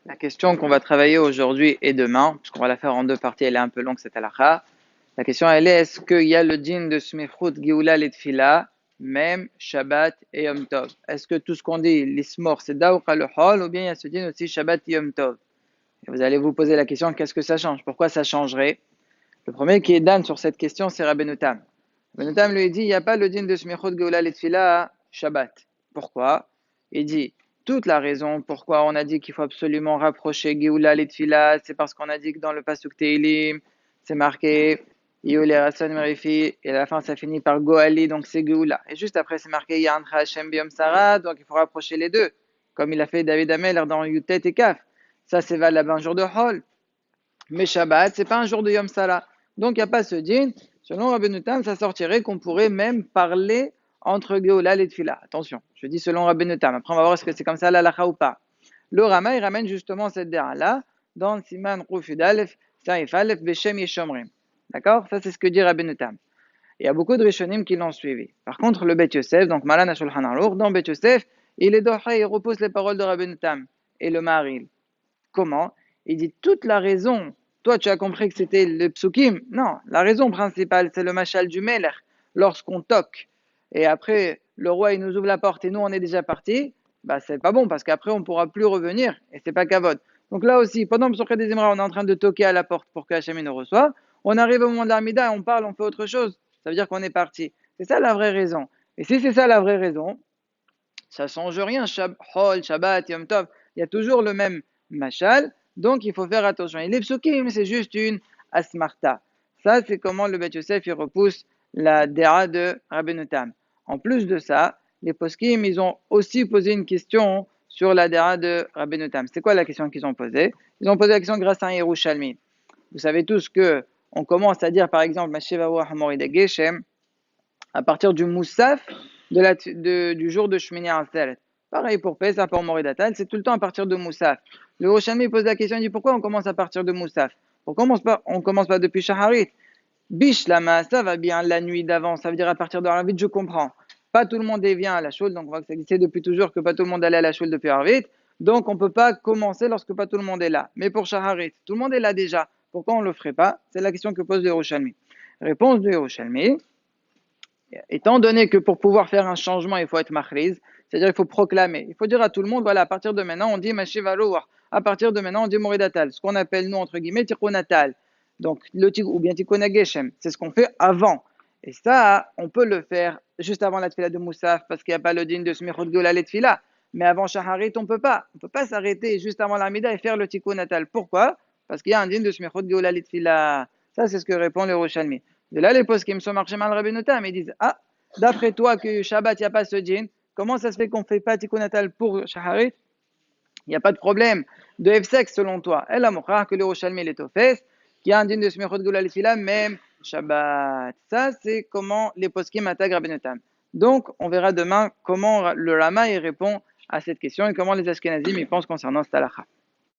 La question qu'on va travailler aujourd'hui et demain, puisqu'on va la faire en deux parties, elle est un peu longue cette halakha. La question elle est, est-ce qu'il y a le din de smichut, geoula et tfila, même Shabbat et Yom Tov? Est-ce que tout ce qu'on dit, l'ismor, c'est daouqa le hol, ou bien il y a ce din aussi Shabbat et Yom Tov? Et vous allez vous poser la question, qu'est-ce que ça change? Pourquoi ça changerait? Le premier qui est dan sur cette question, c'est Rabbeinu Tam. Rabbeinu Tam lui dit, il n'y a pas le din de smichut, geoula et tfila, Shabbat. Pourquoi? Il dit, toute la raison pourquoi on a dit qu'il faut absolument rapprocher Géoula et Tfila, c'est parce qu'on a dit que dans le Pasuk Teilim, c'est marqué Yole Rasson Merifi, et à la fin ça finit par Goali, donc c'est Géoula. Et juste après c'est marqué Yantra Hashem Biom Sarah, donc il faut rapprocher les deux, comme il a fait David Ameller dans Yutet et Kaf. Ça c'est valable un jour de Hol. Mais Shabbat, c'est pas un jour de Yom Sarah. Donc il n'y a pas ce din. Selon Rabbeinu Tam, ça sortirait qu'on pourrait même parler entre Géoula et Tfila. Attention, je dis selon Rabbeinu Tam. Après, on va voir est-ce que c'est comme ça l'halakha ou pas. Le Rama, il ramène justement cette déra-là dans Siman Rufud Aleph, Saif Aleph, Beshem Yeshomrim. D'accord? Ça, c'est ce que dit Rabbeinu Tam. Il y a beaucoup de Rishonim qui l'ont suivi. Par contre, le Bet Yosef, donc Malan Shulchan Aruch, dans Bet Yosef, il est doha, il repousse les paroles de Rabbeinu Tam et le Maharil. Comment? Il dit toute la raison. Toi, tu as compris que c'était le psukim. Non, la raison principale, c'est le machal du Melech. Lorsqu'on toque et après le roi il nous ouvre la porte et nous on est déjà parti, bah c'est pas bon parce qu'après on pourra plus revenir et c'est pas kavod. Donc là aussi, pendant que des Imra, on est en train de toquer à la porte pour que Hachem nous reçoive. On arrive au moment de l'Armida et on parle, on fait autre chose. Ça veut dire qu'on est parti. C'est ça la vraie raison. Et si c'est ça la vraie raison, ça change rien. Hol, Shabbat, Yom Tov, il y a toujours le même machal, donc il faut faire attention. Et les psukim, c'est juste une asmarta. Ça, c'est comment le Bet Yosef il repousse la déra de Rabbeinu Tam. En plus de ça, les poskim, ils ont aussi posé une question sur la déra de Rabbeinu Tam. C'est quoi la question qu'ils ont posée? Ils ont posé la question grâce à un Yerushalmi. Vous savez tous que on commence à dire, par exemple, Mashivahu Hamorid Geshem, à partir du Moussaf du jour de Shmini Atzeret. Pareil pour Pesach, pour Moridatal, c'est tout le temps à partir de Moussaf. Le Roshami pose la question, il dit pourquoi on commence à partir de Moussaf? Pourquoi on commence pas depuis Shaharit? Bishlama, ça va bien la nuit d'avant, ça veut dire à partir de Arvit, je comprends. Pas tout le monde vient à la choule, donc on voit que ça existait depuis toujours que pas tout le monde allait à la choule depuis Arvit. Donc on ne peut pas commencer lorsque pas tout le monde est là. Mais pour Shaharit, tout le monde est là déjà. Pourquoi on ne le ferait pas? C'est la question que pose le Yerushalmi. Réponse du Yerushalmi. Étant donné que pour pouvoir faire un changement, il faut être machriz, c'est-à-dire il faut proclamer. Il faut dire à tout le monde, voilà, à partir de maintenant, on dit Mashivalouah. À partir de maintenant, on dit Moridatal. Ce qu'on appelle, nous, entre guillemets, Tikkunatal. Donc, ou bien Tikkun Geshem. C'est ce qu'on fait avant. Et ça, on peut le faire juste avant la tfila de Moussaf, parce qu'il n'y a pas le din de Smichot Geoula et tfila. Mais avant Shaharit, on ne peut pas. On ne peut pas s'arrêter juste avant l'Amida et faire le Tikkunatal. Pourquoi? Parce qu'il y a un din de Smichot Geoula et tfila. Ça, c'est ce que répond le Yerushalmi. De là, les postes qui me sont marchés mal Rabbeinu Tam, ils disent ah, d'après toi que Shabbat, il n'y a pas ce djinn, comment ça se fait qu'on ne fait pas Tikkun Natal pour Shaharit? Il n'y a pas de problème de F-sex selon toi. Elle a montré que le Yerushalmi est au fes, qu'il y a un djinn de Smichot Gula Lefila, même Shabbat. Ça, c'est comment les postes qui m'attaquent Rabbeinu Tam. Donc, on verra demain comment le Rama il répond à cette question et comment les Ashkenazim ils pensent concernant cette halakha.